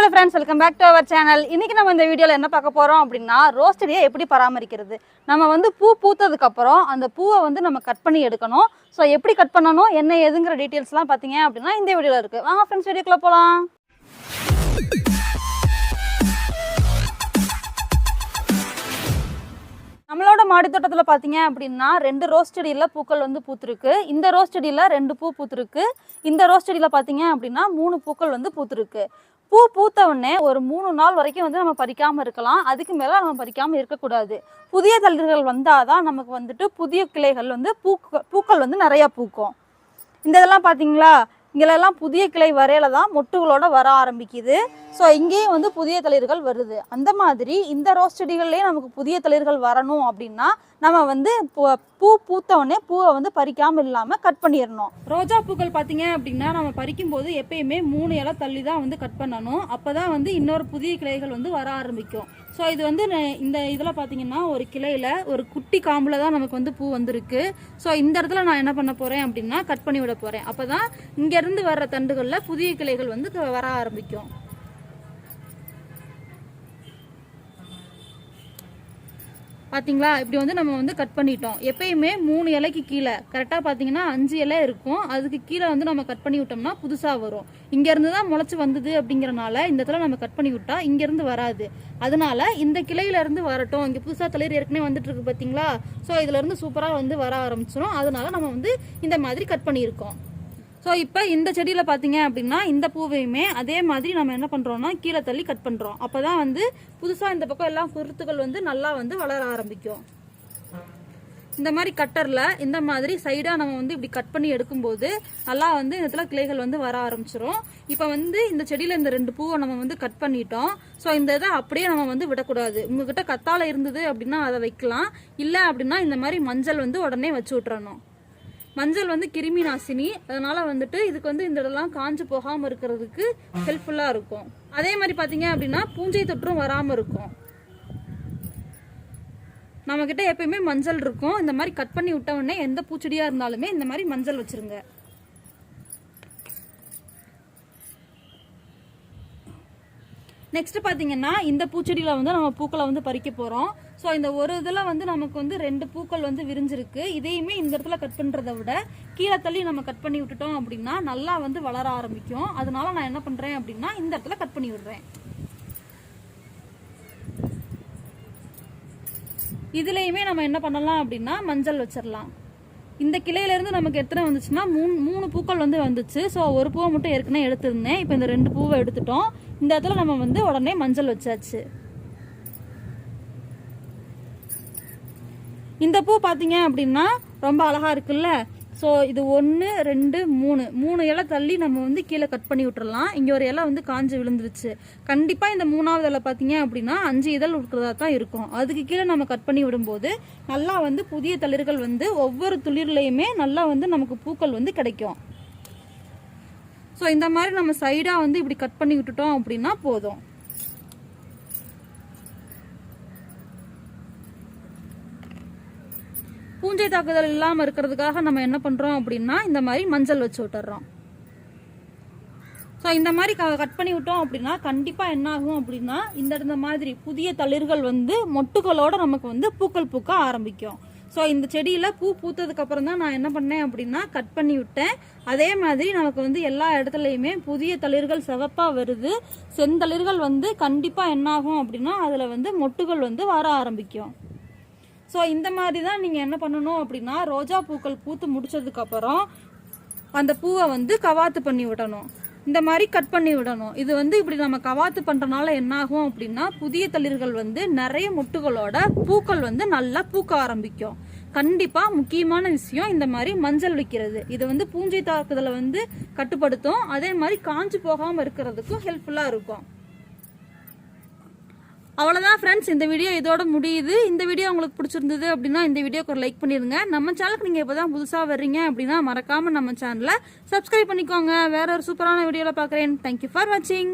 Hello friends, welcome back to our channel. இன்றைக்கி நம்ம இந்த வீடியோவில் என்ன பார்க்க போகிறோம் அப்படின்னா, ரோஸ் செடியை எப்படி பராமரிக்கிறது. நம்ம வந்து பூ பூத்ததுக்கப்புறம் அந்த பூவை வந்து நம்ம கட் பண்ணி எடுக்கணும். ஸோ எப்படி கட் பண்ணணும், என்ன ஏதுங்கிற டீட்டெயில்ஸ்லாம் பார்த்தீங்க அப்படின்னா இந்த வீடியோவில் இருக்குது. வாங்க ஃப்ரெண்ட்ஸ், வீடியோக்குள்ளே போகலாம். நம்மளோட மாடி தோட்டத்தில் பார்த்தீங்க அப்படின்னா 2 ரோஸ் செடியில் பூக்கள் வந்து பூத்துருக்கு. இந்த ரோஸ் செடியில் 2 பூ பூத்துருக்கு. இந்த ரோஸ் செடியில் பார்த்தீங்க அப்படின்னா 3 பூக்கள் வந்து பூத்துருக்கு. பூ பூத்த உடனே ஒரு 3 நாள் வரைக்கும் வந்து நம்ம பறிக்காமல் இருக்கலாம். அதுக்கு மேலே நம்ம பறிக்காமல் இருக்கக்கூடாது. புதிய தளிர்கள் வந்தால் தான் நமக்கு வந்துட்டு புதிய கிளைகள் வந்து பூக்கள் வந்து நிறையா பூக்கும். இந்த இதெல்லாம் பார்த்தீங்களா, இங்கெல்லாம் புதிய கிளை வரையில தான் மொட்டுகளோட வர ஆரம்பிக்குது. ஸோ இங்கேயும் வந்து புதிய தளிர்கள் வருது. அந்த மாதிரி இந்த ரோஸ் செடிகள்லேயே நமக்கு புதிய தளிர்கள் வரணும் அப்படின்னா நம்ம வந்து பூ பூத்தவொடனே பூவை வந்து பறிக்காமல் இல்லாமல் கட் பண்ணிடணும். ரோஜா பூக்கள் பார்த்தீங்க அப்படின்னா நம்ம பறிக்கும் போது எப்பயுமே 3 இலை தள்ளி தான் வந்து கட் பண்ணணும். அப்போ தான் வந்து இன்னொரு புதிய கிளைகள் வந்து வர ஆரம்பிக்கும். ஸோ இது வந்து இந்த இதில் பார்த்தீங்கன்னா ஒரு கிளையில் ஒரு குட்டி காம்பில் தான் நமக்கு வந்து பூ வந்திருக்கு. ஸோ இந்த இடத்துல நான் என்ன பண்ண போகிறேன் அப்படின்னா கட் பண்ணி விட போகிறேன். அப்போ தான் இங்கேருந்து வர்ற தண்டுகளில் புதிய கிளைகள் வந்து வர ஆரம்பிக்கும். பார்த்தீங்களா, இப்படி வந்து நம்ம வந்து கட் பண்ணிட்டோம். எப்பயுமே 3 இலைக்கு கீழே கரெக்டாக பார்த்தீங்கன்னா 5 இலை இருக்கும். அதுக்கு கீழே வந்து நம்ம கட் பண்ணி விட்டோம்னா புதுசாக வரும். இங்கேருந்து தான் முளைச்சி வந்தது அப்படிங்கிறனால இந்த இடத்துல நம்ம கட் பண்ணி விட்டா இங்கேருந்து வராது. அதனால இந்த கிளையிலேருந்து வரட்டும். இங்கே புதுசாக தளிர் ஏற்கனவே வந்துட்டு இருக்கு பார்த்தீங்களா. ஸோ இதுலேருந்து சூப்பராக வந்து வர ஆரம்பிச்சிடும். அதனால நம்ம வந்து இந்த மாதிரி கட் பண்ணியிருக்கோம். ஸோ இப்போ இந்த செடியில் பார்த்தீங்க அப்படின்னா இந்த பூவையுமே அதே மாதிரி நம்ம என்ன பண்ணுறோம்னா கீழே தள்ளி கட் பண்ணுறோம். அப்போ தான் வந்து புதுசாக இந்த பக்கம் எல்லாம் குருத்துகள் வந்து நல்லா வந்து வளர ஆரம்பிக்கும். இந்த மாதிரி கட்டரில் இந்த மாதிரி சைடாக நம்ம வந்து இப்படி கட் பண்ணி எடுக்கும்போது நல்லா வந்து இந்த இடத்துல கிளைகள் வந்து வர ஆரம்பிச்சிடும். இப்போ வந்து இந்த செடியில் இந்த 2 பூவை நம்ம வந்து கட் பண்ணிட்டோம். ஸோ இந்த இதை அப்படியே நம்ம வந்து விடக்கூடாது. உங்ககிட்ட கத்தாழை இருந்தது அப்படின்னா அதை வைக்கலாம். இல்லை அப்படின்னா இந்த மாதிரி மஞ்சள் வந்து உடனே வச்சு விட்றணும். மஞ்சள் வந்து கிருமி நாசினி. அதனால வந்துட்டு இதுக்கு வந்து இந்த இடம்லாம் காஞ்சு போகாமல் இருக்கிறதுக்கு ஹெல்ப்ஃபுல்லாக இருக்கும். அதே மாதிரி பார்த்தீங்க அப்படின்னா பூஞ்சை தொற்றும் வராமல் இருக்கும். நம்மக்கிட்ட எப்பயுமே மஞ்சள் இருக்கும். இந்த மாதிரி கட் பண்ணி விட்ட உடனே எந்த பூச்செடியாக இருந்தாலுமே இந்த மாதிரி மஞ்சள் வச்சுருங்க. நெக்ஸ்ட் பார்த்தீங்கன்னா இந்த பூச்செடியில் வந்து நம்ம பூக்களை வந்து பறிக்க போகிறோம். ஸோ இந்த ஒரு இதில் வந்து நமக்கு வந்து 2 பூக்கள் வந்து விரிஞ்சிருக்கு. இதையுமே இந்த இடத்துல கட் பண்ணுறதை விட கீழே தள்ளி நம்ம கட் பண்ணி விட்டுட்டோம் அப்படின்னா நல்லா வந்து வளர ஆரம்பிக்கும். அதனால நான் என்ன பண்ணுறேன் அப்படின்னா இந்த இடத்துல கட் பண்ணி விடுறேன். இதுலேயுமே நம்ம என்ன பண்ணலாம் அப்படின்னா மஞ்சள் வச்சிடலாம். இந்த கிளையிலேருந்து நமக்கு எத்தனை வந்துச்சுன்னா 3 பூக்கள் வந்து வந்துச்சு. ஸோ ஒரு பூவை மட்டும் ஏற்கனவே எடுத்துருந்தேன். இப்போ இந்த 2 பூவை எடுத்துட்டோம். இந்த இடத்துல நம்ம வந்து உடனே மஞ்சள் வச்சாச்சு. இந்த பூ பார்த்தீங்க அப்படின்னா ரொம்ப அழகாக இருக்குல்ல. ஸோ இது 1 2 3 இலை தள்ளி நம்ம வந்து கீழே கட் பண்ணி விட்டுறலாம். இங்கே ஒரு இலை வந்து காஞ்சு விழுந்துருச்சு. கண்டிப்பாக இந்த 3வது இலை பார்த்தீங்க அப்படின்னா 5 இதழ் இருக்கிறதா தான் இருக்கும். அதுக்கு கீழே நம்ம கட் பண்ணி விடும்போது நல்லா வந்து புதிய தளிர்கள் வந்து ஒவ்வொரு துளிர்லையுமே நல்லா வந்து நமக்கு பூக்கள் வந்து கிடைக்கும். ஸோ இந்த மாதிரி நம்ம சைடாக வந்து இப்படி கட் பண்ணி விட்டுட்டோம் அப்படின்னா போதும். பூஞ்சை தாக்குதல் இல்லாமல் இருக்கிறதுக்காக நம்ம என்ன பண்ணுறோம் அப்படின்னா இந்த மாதிரி மஞ்சள் வச்சு விட்டுறோம். ஸோ இந்த மாதிரி கட் பண்ணி விட்டோம் அப்படின்னா கண்டிப்பாக என்ன ஆகும் அப்படின்னா இந்த மாதிரி புதிய தளிர்கள் வந்து மொட்டுகளோட நமக்கு வந்து பூக்கள் பூக்க ஆரம்பிக்கும். ஸோ இந்த செடியில் பூ பூத்ததுக்கு அப்புறம் தான் நான் என்ன பண்ணேன் அப்படின்னா கட் பண்ணி விட்டேன். அதே மாதிரி நமக்கு வந்து எல்லா இடத்துலையுமே புதிய தளிர்கள் சிவப்பாக வருது. செந்தளிர்கள் வந்து கண்டிப்பாக என்ன ஆகும் அப்படின்னா அதில் வந்து மொட்டுகள் வந்து வர ஆரம்பிக்கும். ஸோ இந்த மாதிரி தான் நீங்கள் என்ன பண்ணணும் அப்படின்னா ரோஜா பூக்கள் பூத்து முடிச்சதுக்கப்புறம் அந்த பூவை வந்து கவாத்து பண்ணி விடணும். இந்த மாதிரி கட் பண்ணி விடணும். இது வந்து இப்படி நம்ம கவாத்து பண்ணுறனால என்ன ஆகும் அப்படின்னா புதிய தளிர்கள் வந்து நிறைய மொட்டுகளோட பூக்கள் வந்து நல்லா பூக்க ஆரம்பிக்கும். கண்டிப்பாக முக்கியமான விஷயம் இந்த மாதிரி மஞ்சள் வைக்கிறது. இது வந்து பூஞ்சை தாக்குதலை வந்து கட்டுப்படுத்தும். அதே மாதிரி காஞ்சு போகாமல் இருக்கிறதுக்கும் ஹெல்ப்ஃபுல்லாக இருக்கும். அவ்வளோதான் ஃப்ரெண்ட்ஸ், இந்த வீடியோ இதோட முடியுது. இந்த வீடியோ உங்களுக்கு பிடிச்சிருந்தது அப்படின்னா இந்த வீடியோக்கு ஒரு லைக் பண்ணிடுங்க. நம்ம சேனலுக்கு நீங்கள் இப்போ தான் புதுசாக வர்றீங்க அப்படின்னா மறக்காமல் நம்ம சேனலை சப்ஸ்கிரைப் பண்ணிக்கோங்க. வேற ஒரு சூப்பரான வீடியோவில் பார்க்குறேன். தேங்க்யூ ஃபார் வாட்சிங்.